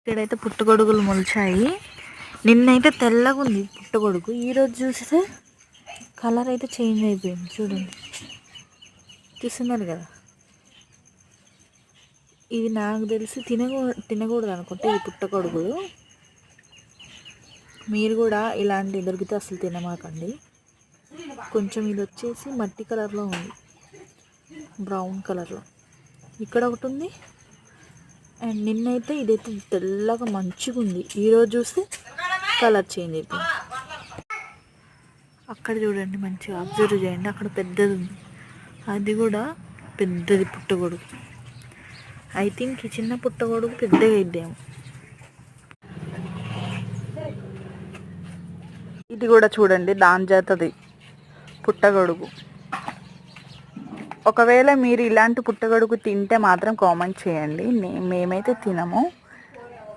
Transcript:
ఇక్కడైతే పుట్టగొడుగులు మొలిచాయి. నిన్నైతే తెల్లగా ఉంది పుట్టగొడుగు, ఈరోజు చూస్తే కలర్ అయితే చేంజ్ అయిపోయింది. చూడండి, చూస్తున్నారు కదా. ఇది నాకు తెలిసి తినకూడదు అనుకుంటే ఈ పుట్టగొడుగులు. మీరు కూడా ఇలాంటి దొరికితే అసలు తినమాకండి. కొంచెం ఇది వచ్చేసి మట్టి కలర్లో ఉంది, బ్రౌన్ కలర్లో. ఇక్కడ ఒకటి ఉంది, అండ్ నిన్నైతే ఇదైతే తెల్లగా మంచిగా ఉంది, ఈరోజు చూస్తే కలర్ చేంజ్ అయిపోయింది. అక్కడ చూడండి, మంచిగా అబ్జర్వ్ చేయండి, అక్కడ పెద్దది ఉంది, అది కూడా పెద్దది పుట్టగొడుగు. ఐ థింక్ ఈ చిన్న పుట్టగొడుగు పెద్దగా ఇద్దేమో. ఇది కూడా చూడండి, దాని జాతది పుట్టగొడుగు. ఒకవేళ మీరు ఇలాంటి పుట్టగొడుగు తింటే మాత్రం కామెంట్ చేయండి. మేమైతే తినము.